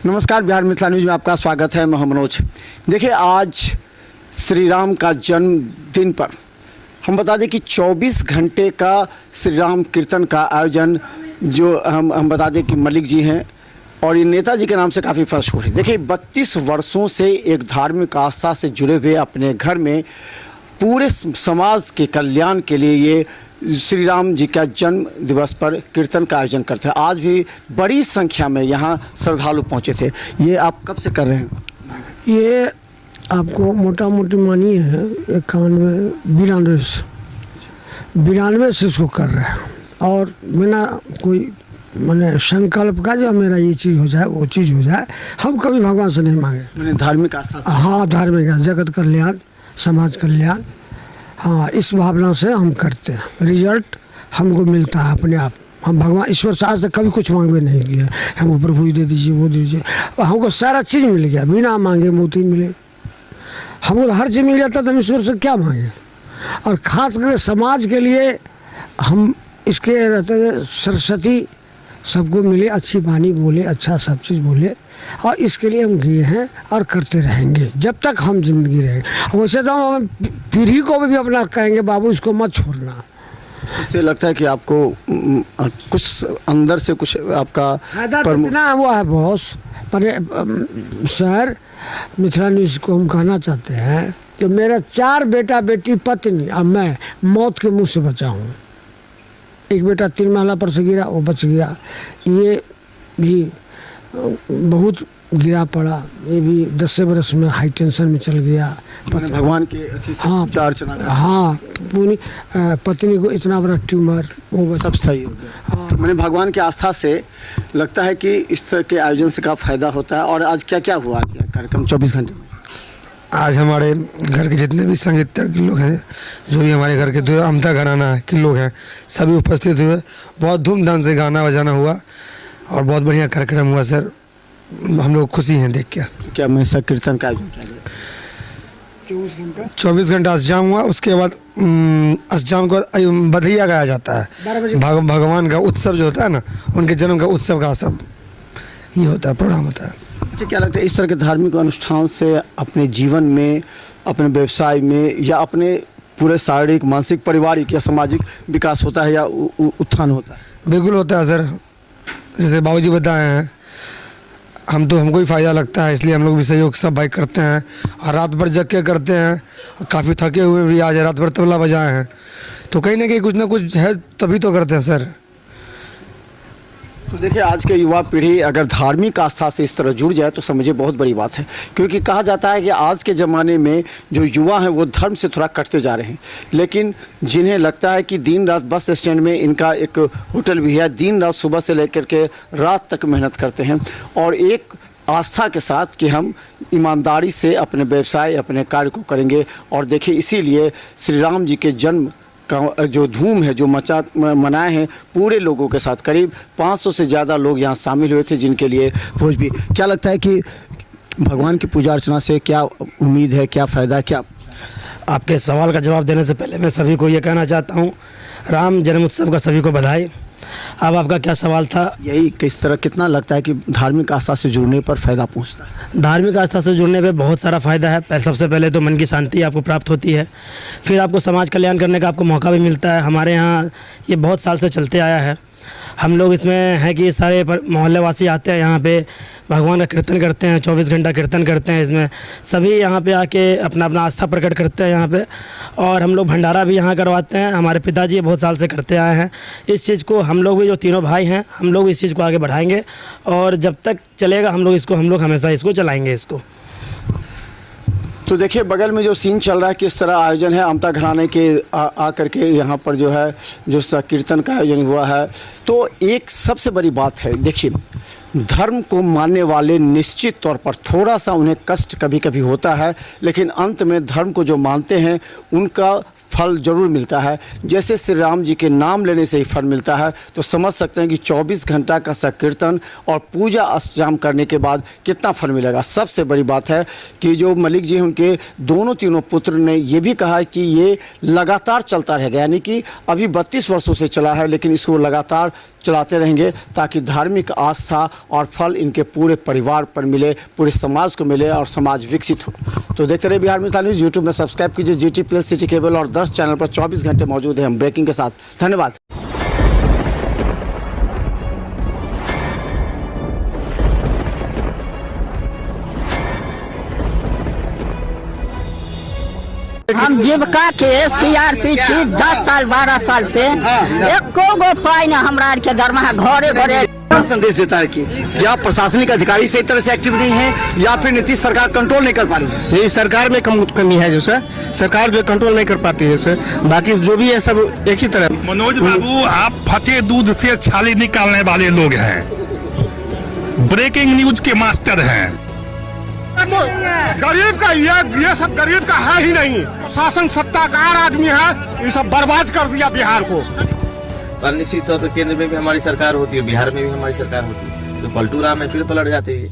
नमस्कार, बिहार मिथिला न्यूज़ में आपका स्वागत है। मैं मनोज। देखिए, आज श्री राम का जन्मदिन पर हम बता दें कि 24 घंटे का श्री राम कीर्तन का आयोजन जो हम बता दें कि मलिक जी हैं और ये नेताजी के नाम से काफ़ी मशहूर है। देखिए, 32 वर्षों से एक धार्मिक आस्था से जुड़े हुए अपने घर में पूरे समाज के कल्याण के लिए ये श्री राम जी का जन्म दिवस पर कीर्तन का आयोजन करते हैं। आज भी बड़ी संख्या में यहाँ श्रद्धालु पहुँचे थे। ये आप कब से कर रहे हैं? ये आपको मोटा मोटी मानिए है 92 से इसको कर रहे हैं और बिना कोई मैंने संकल्प का जो मेरा ये चीज़ हो जाए वो चीज़ हो जाए, हम कभी भगवान से नहीं मांगे। मैंने धार्मिक आस्था से। हाँ, धार्मिक जगत कल्याण, समाज कल्याण, हाँ, इस भावना से हम करते हैं। रिजल्ट हमको मिलता है अपने आप। हम भगवान ईश्वर से आज तक कभी कुछ मांगे नहीं किया। हमको प्रभु दे दीजिए, वो दीजिए, हमको सारा चीज़ मिल गया बिना मांगे। मोती मिले, हमको हर चीज़ मिल जाता तो हम ईश्वर से क्या मांगे। और ख़ास करके समाज के लिए हम इसके रहते हैं सरस्वती सबको मिले, अच्छी वाणी बोले, अच्छा सब चीज़ बोले, और इसके लिए हम किए हैं और करते रहेंगे जब तक हम जिंदगी रहेंगे। वैसे तो हम पीढ़ी को भी अपना कहेंगे बाबू इसको मत छोड़ना। इससे लगता है कि आपको कुछ अंदर से कुछ आपका ना हुआ है बॉस। पर शहर मिथिला न्यूज़ को हम कहना चाहते हैं कि मेरा 4 बेटा बेटी पत्नी और मैं मौत के मुंह से बचा हूँ। एक बेटा 3 महला पर से गिरा, वो बच गया। ये भी बहुत गिरा पड़ा, ये भी 10 बरस में हाई टेंशन में चल गया। भगवान के हाँ, हाँ, पूरी पत्नी को इतना बड़ा ट्यूमर, वो सब सही हो गया। हाँ। मैंने भगवान की आस्था से लगता है कि इस तरह के आयोजन से का फायदा होता है। और आज क्या क्या हुआ कार्यक्रम 24 घंटे में? आज हमारे घर के जितने भी संगीतज्ञ के लोग हैं, जो भी हमारे घर के अमता घराना के लोग हैं, सभी उपस्थित हुए। बहुत धूमधाम से गाना बजाना हुआ और बहुत बढ़िया कार्यक्रम हुआ सर। हम लोग खुशी हैं देख के। क्या मैं सब कीर्तन का आयोजन किया गया? 24 घंटा अष्टजाम हुआ। उसके बाद अष्टजाम के बाद बधैया गाया जाता है। भगवान का उत्सव जो होता है ना, उनके जन्म का उत्सव का सब ये होता है, प्रोग्राम होता है। अच्छा, क्या लगता है इस तरह के धार्मिक अनुष्ठान से अपने जीवन में, अपने व्यवसाय में या अपने पूरे शारीरिक, मानसिक, पारिवारिक या सामाजिक विकास होता है या उत्थान होता है? बिल्कुल होता है सर। जैसे बाबूजी बताए हैं, हमको ही फ़ायदा लगता है, इसलिए हम लोग भी सहयोग सब भाई करते हैं और रात भर जग के करते हैं। काफ़ी थके हुए भी आज रात भर तबला बजाए हैं, तो कहीं ना कहीं कुछ ना कुछ है तभी तो करते हैं सर। तो देखिए, आज के युवा पीढ़ी अगर धार्मिक आस्था से इस तरह जुड़ जाए तो समझिए बहुत बड़ी बात है। क्योंकि कहा जाता है कि आज के ज़माने में जो युवा हैं वो धर्म से थोड़ा कटते जा रहे हैं, लेकिन जिन्हें लगता है कि दिन रात बस स्टैंड में इनका एक होटल भी है, दिन रात सुबह से लेकर के रात तक मेहनत करते हैं और एक आस्था के साथ कि हम ईमानदारी से अपने व्यवसाय, अपने कार्य को करेंगे। और देखिए, इसीलिए श्री राम जी के जन्म का जो धूम है, जो मनाए हैं पूरे लोगों के साथ, करीब 500 से ज़्यादा लोग यहाँ शामिल हुए थे, जिनके लिए भोज भी। क्या लगता है कि भगवान की पूजा अर्चना से क्या उम्मीद है, क्या फ़ायदा, क्या? आपके सवाल का जवाब देने से पहले मैं सभी को ये कहना चाहता हूँ, राम जन्मोत्सव का सभी को बधाई। अब आपका क्या सवाल था? यही किस तरह कितना लगता है कि धार्मिक आस्था से जुड़ने पर फ़ायदा पहुँचता है? धार्मिक आस्था से जुड़ने पे बहुत सारा फ़ायदा है। सबसे पहले तो मन की शांति आपको प्राप्त होती है, फिर आपको समाज कल्याण करने का आपको मौका भी मिलता है। हमारे यहाँ ये बहुत साल से चलते आया है। हम लोग इसमें हैं कि सारे मोहल्ले वासी आते हैं यहाँ पे, भगवान का कीर्तन करते हैं, 24 घंटा कीर्तन करते हैं। इसमें सभी यहाँ पे आके अपना अपना आस्था प्रकट करते हैं यहाँ पे। और हम लोग भंडारा भी यहाँ करवाते हैं। हमारे पिताजी बहुत साल से करते आए हैं इस चीज़ को। हम लोग भी जो तीनों भाई हैं, हम लोग इस चीज़ को आगे बढ़ाएंगे और जब तक चलेगा हम लोग हमेशा इसको चलाएँगे इसको। तो देखिए, बगल में जो सीन चल रहा है, किस तरह आयोजन है अमता घराने के आकर के यहाँ पर जो है जो कीर्तन का आयोजन हुआ है। तो एक सबसे बड़ी बात है, देखिए, धर्म को मानने वाले निश्चित तौर पर थोड़ा सा उन्हें कष्ट कभी कभी होता है, लेकिन अंत में धर्म को जो मानते हैं उनका फल जरूर मिलता है। जैसे श्री राम जी के नाम लेने से ही फल मिलता है, तो समझ सकते हैं कि 24 घंटा का संकीर्तन और पूजा अष्टजाम करने के बाद कितना फल मिलेगा। सबसे बड़ी बात है कि जो मलिक जी हैं, उनके दोनों तीनों पुत्र ने ये भी कहा है कि ये लगातार चलता रहेगा, यानी कि अभी 32 वर्षों से चला है, लेकिन इसको लगातार चलाते रहेंगे ताकि धार्मिक आस्था और फल इनके पूरे परिवार पर मिले, पूरे समाज को मिले और समाज विकसित हो। तो देखते रहिए बिहार मिसाल न्यूज़। यूट्यूब में सब्सक्राइब कीजिए GTPL सिटी केबल और 10 चैनल पर 24 घंटे मौजूद है हम ब्रेकिंग के साथ। धन्यवाद। हम जीविका के CRP छी 10 साल 12 साल से एको गो पाई ना हमरा आर के दरमाहा घरे घरे। क्या संदेश देता है कि या प्रशासनिक अधिकारी सही तरह से एक्टिव नहीं है या फिर नीतीश सरकार कंट्रोल नहीं कर पा रही है? यही सरकार में कमी है जो सर, सरकार जो कंट्रोल नहीं कर पाती है सर, बाकी जो भी है सब एक ही तरह। मनोज बाबू, आप फटे दूध से छाली निकालने वाले लोग हैं, ब्रेकिंग न्यूज के मास्टर हैं। गरीब का ये सब गरीब का है ही नहीं। शासन सत्ताकार आदमी है, ये सब बर्बाद कर दिया बिहार को। तो निश्चित तौर पर केंद्र में भी हमारी सरकार होती है, बिहार में भी हमारी सरकार होती है, तो पलटू राम में फिर पलट जाते हैं।